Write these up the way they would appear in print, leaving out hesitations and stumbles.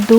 2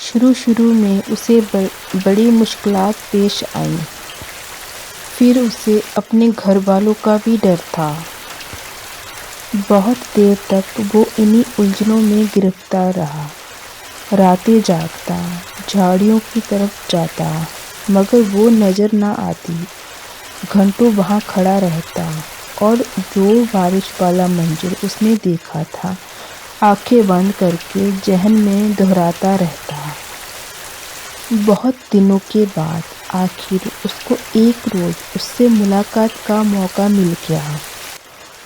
شروع میں اسے بڑی مشکلات پیش آئیں، پھر اسے اپنے گھر والوں کا بھی ڈر تھا۔ بہت دیر تک وہ انہی الجھنوں میں گرفتار رہا، راتیں جاگتا، جھاڑیوں کی طرف جاتا، مگر وہ نظر نہ آتی۔ گھنٹوں وہاں کھڑا رہتا اور جو بارش والا منظر اس نے دیکھا تھا آنکھیں بند کر کے ذہن میں دہراتا رہتا۔ بہت دنوں کے بعد آخر اس کو ایک روز اس سے ملاقات کا موقع مل گیا۔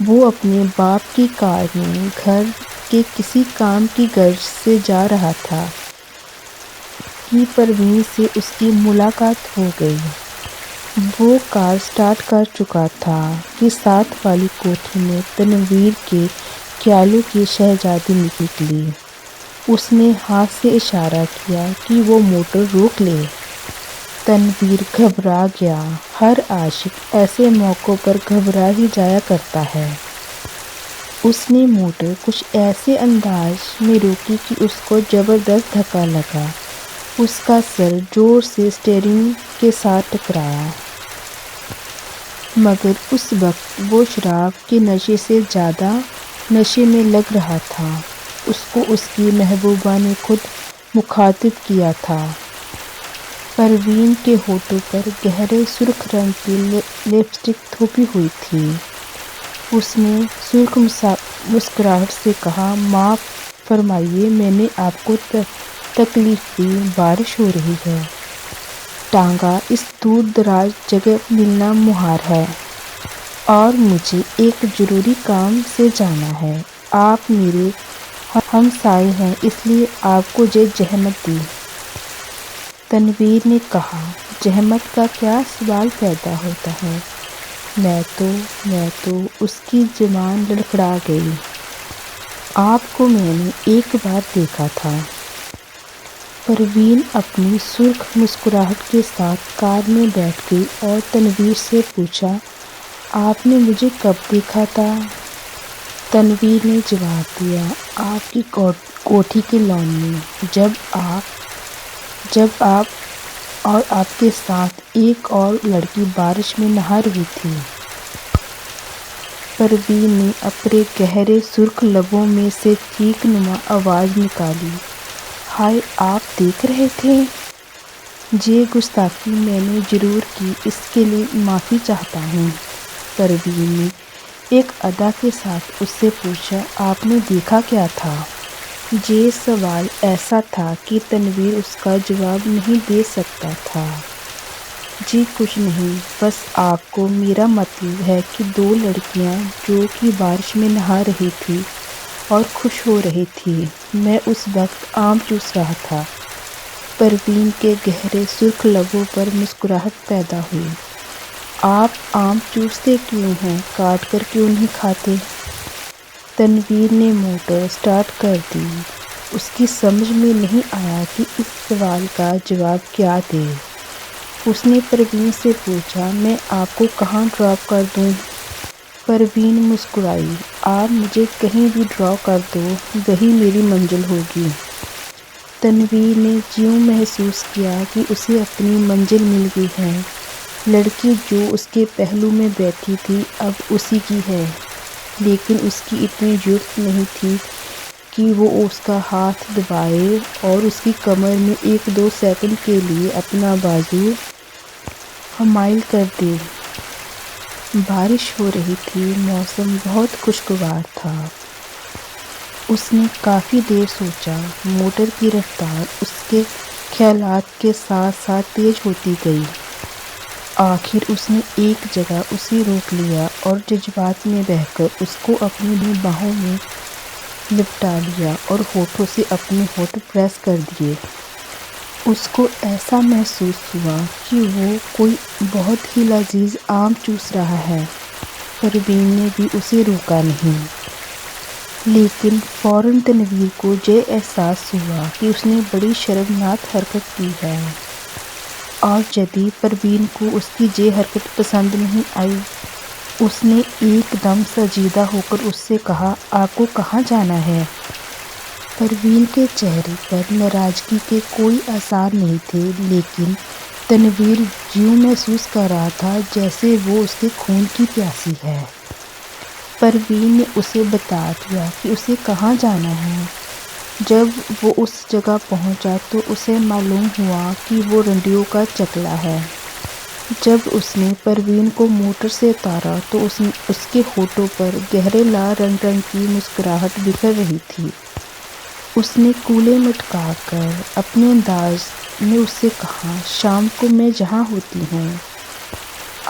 وہ اپنے باپ کی کار میں گھر کے کسی کام کی غرض سے جا رہا تھا کہ پروین سے اس کی ملاقات ہو گئی۔ وہ کار سٹارٹ کر چکا تھا کہ ساتھ والی کوٹھی میں تنویر کے خیالوں کی شہزادی نکلی۔ اس نے ہاتھ سے اشارہ کیا کہ وہ موٹر روک لے۔ تنویر گھبرا گیا۔ ہر عاشق ایسے موقعوں پر گھبرا ہی جایا کرتا ہے۔ اس نے موٹر کچھ ایسے انداز میں روکی کہ اس کو زبردست دھکا لگا۔ اس کا سر زور سے اسٹیئرنگ کے ساتھ ٹکرایا، مگر اس وقت وہ شراب کے نشے سے زیادہ نشے میں لگ رہا تھا۔ اس کو اس کی محبوبہ نے خود مخاطب کیا تھا۔ پروین کے ہونٹوں پر گہرے سرخ رنگ کی لپسٹک تھوپی ہوئی تھی۔ اس نے سرخ مسکراہٹ سے کہا، معاف فرمائیے، میں نے آپ کو تکلیف دی، بارش ہو رہی ہے۔ ٹانگا اس دور دراز جگہ ملنا محال ہے اور مجھے ایک ضروری کام سے جانا ہے۔ آپ میرے ہمسائے ہیں، اس لیے آپ کو یہ زحمت دی۔ تنویر نے کہا، زحمت کا کیا سوال پیدا ہوتا ہے؟ میں تو اس کی زبان لڑکھڑا گئی۔ آپ کو میں نے ایک بار دیکھا تھا۔ پروین اپنی سرخ مسکراہٹ کے ساتھ کار میں بیٹھ گئی اور تنویر سے پوچھا، آپ نے مجھے کب دیکھا تھا؟ تنویر نے جواب دیا، آپ کی کوٹھی کے لان میں، جب آپ اور آپ کے ساتھ ایک اور لڑکی بارش میں نہا رہی تھی۔ پروین نے اپنے گہرے سرخ لبوں میں سے چیخ نما آواز نکالی، ہائے، آپ دیکھ رہے تھے؟ یہ گستاخی میں نے ضرور کی، اس کے لیے معافی چاہتا ہوں۔ پروین نے ایک ادا کے ساتھ اس سے پوچھا، آپ نے دیکھا کیا تھا؟ یہ سوال ایسا تھا کہ تنویر اس کا جواب نہیں دے سکتا تھا۔ جی کچھ نہیں، بس آپ کو میرا مطلب ہے کہ دو لڑکیاں جو کہ بارش میں نہا رہی تھی اور خوش ہو رہی تھی، میں اس وقت آم چوس رہا تھا۔ پروین کے گہرے سرخ لبوں پر مسکراہٹ پیدا ہوئی۔ آپ آم چوستے کیوں ہیں، کاٹ کر کیوں نہیں کھاتے؟ تنویر نے موٹر سٹارٹ کر دی۔ اس کی سمجھ میں نہیں آیا کہ اس سوال کا جواب کیا دے۔ اس نے پروین سے پوچھا، میں آپ کو کہاں ڈراپ کر دوں؟ پروین مسکرائی، آپ مجھے کہیں بھی ڈراپ کر دو، وہی میری منزل ہوگی۔ تنویر نے یوں محسوس کیا کہ اسے اپنی منزل مل گئی ہے۔ لڑکی جو اس کے پہلو میں بیٹھی تھی اب اسی کی ہے، لیکن اس کی اتنی جرأت نہیں تھی کہ وہ اس کا ہاتھ دبائے اور اس کی کمر میں ایک دو سیکنڈ کے لیے اپنا بازو حائل کر دے۔ بارش ہو رہی تھی، موسم بہت خوشگوار تھا۔ اس نے کافی دیر سوچا۔ موٹر کی رفتار اس کے خیالات کے ساتھ ساتھ تیز ہوتی گئی۔ آخر اس نے ایک جگہ اسے روک لیا اور جذبات میں بہہ کر اس کو اپنی باہوں میں لپٹا لیا اور ہونٹوں سے اپنے ہونٹ پریس کر دیے۔ اس کو ایسا محسوس ہوا کہ وہ کوئی بہت ہی لذیذ آم چوس رہا ہے۔ پروین نے بھی اسے روکا نہیں، لیکن فوراً تنویر کو یہ احساس ہوا کہ اس نے بڑی شرمناک حرکت کی ہے، اور یدی پروین کو اس کی یہ حرکت پسند نہیں آئی، اس نے ایک دم سنجیدہ ہو کر اس سے کہا، آپ کو کہاں جانا ہے؟ پروین کے چہرے پر ناراضگی کے کوئی آثار نہیں تھے، لیکن تنویر یوں محسوس کر رہا تھا جیسے وہ اس کے خون کی پیاسی ہے۔ پروین نے اسے بتا دیا کہ اسے کہاں جانا ہے۔ جب وہ اس جگہ پہنچا تو اسے معلوم ہوا کہ وہ رنڈیوں کا چکلا ہے۔ جب اس نے پروین کو موٹر سے اتارا تو اس کے ہونٹوں پر گہرے لال رنگ کی مسکراہٹ بکھر رہی تھی۔ اس نے کولے مٹکا کر اپنے انداز میں اس سے کہا، شام کو میں جہاں ہوتی ہوں،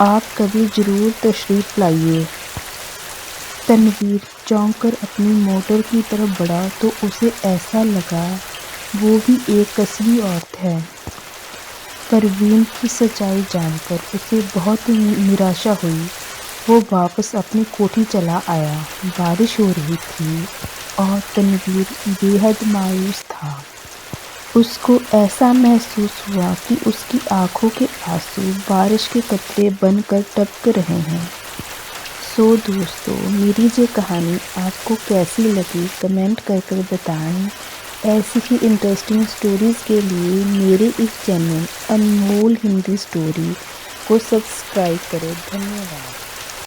آپ کبھی ضرور تشریف لائیے۔ تنویر چونک کر اپنی موٹر کی طرف بڑھا تو اسے ایسا لگا وہ بھی ایک قصبی عورت ہے۔ پروین کی سچائی جان کر اسے بہت نراشا ہوئی۔ وہ واپس اپنی کوٹھی چلا آیا۔ بارش ہو رہی تھی اور تنویر بے حد مایوس تھا۔ اس کو ایسا محسوس ہوا کہ اس کی آنکھوں کے آنسو بارش کے قطرے بن کر ٹپک رہے ہیں۔ دوستو، میری یہ کہانی آپ کو کیسی لگی کمنٹ کر کر بتائیں۔ ایسی ہی انٹرسٹنگ سٹوریز کے لیے میرے اس چینل انمول ہندی سٹوری کو سبسکرائب کریں۔ دھنیہ واد۔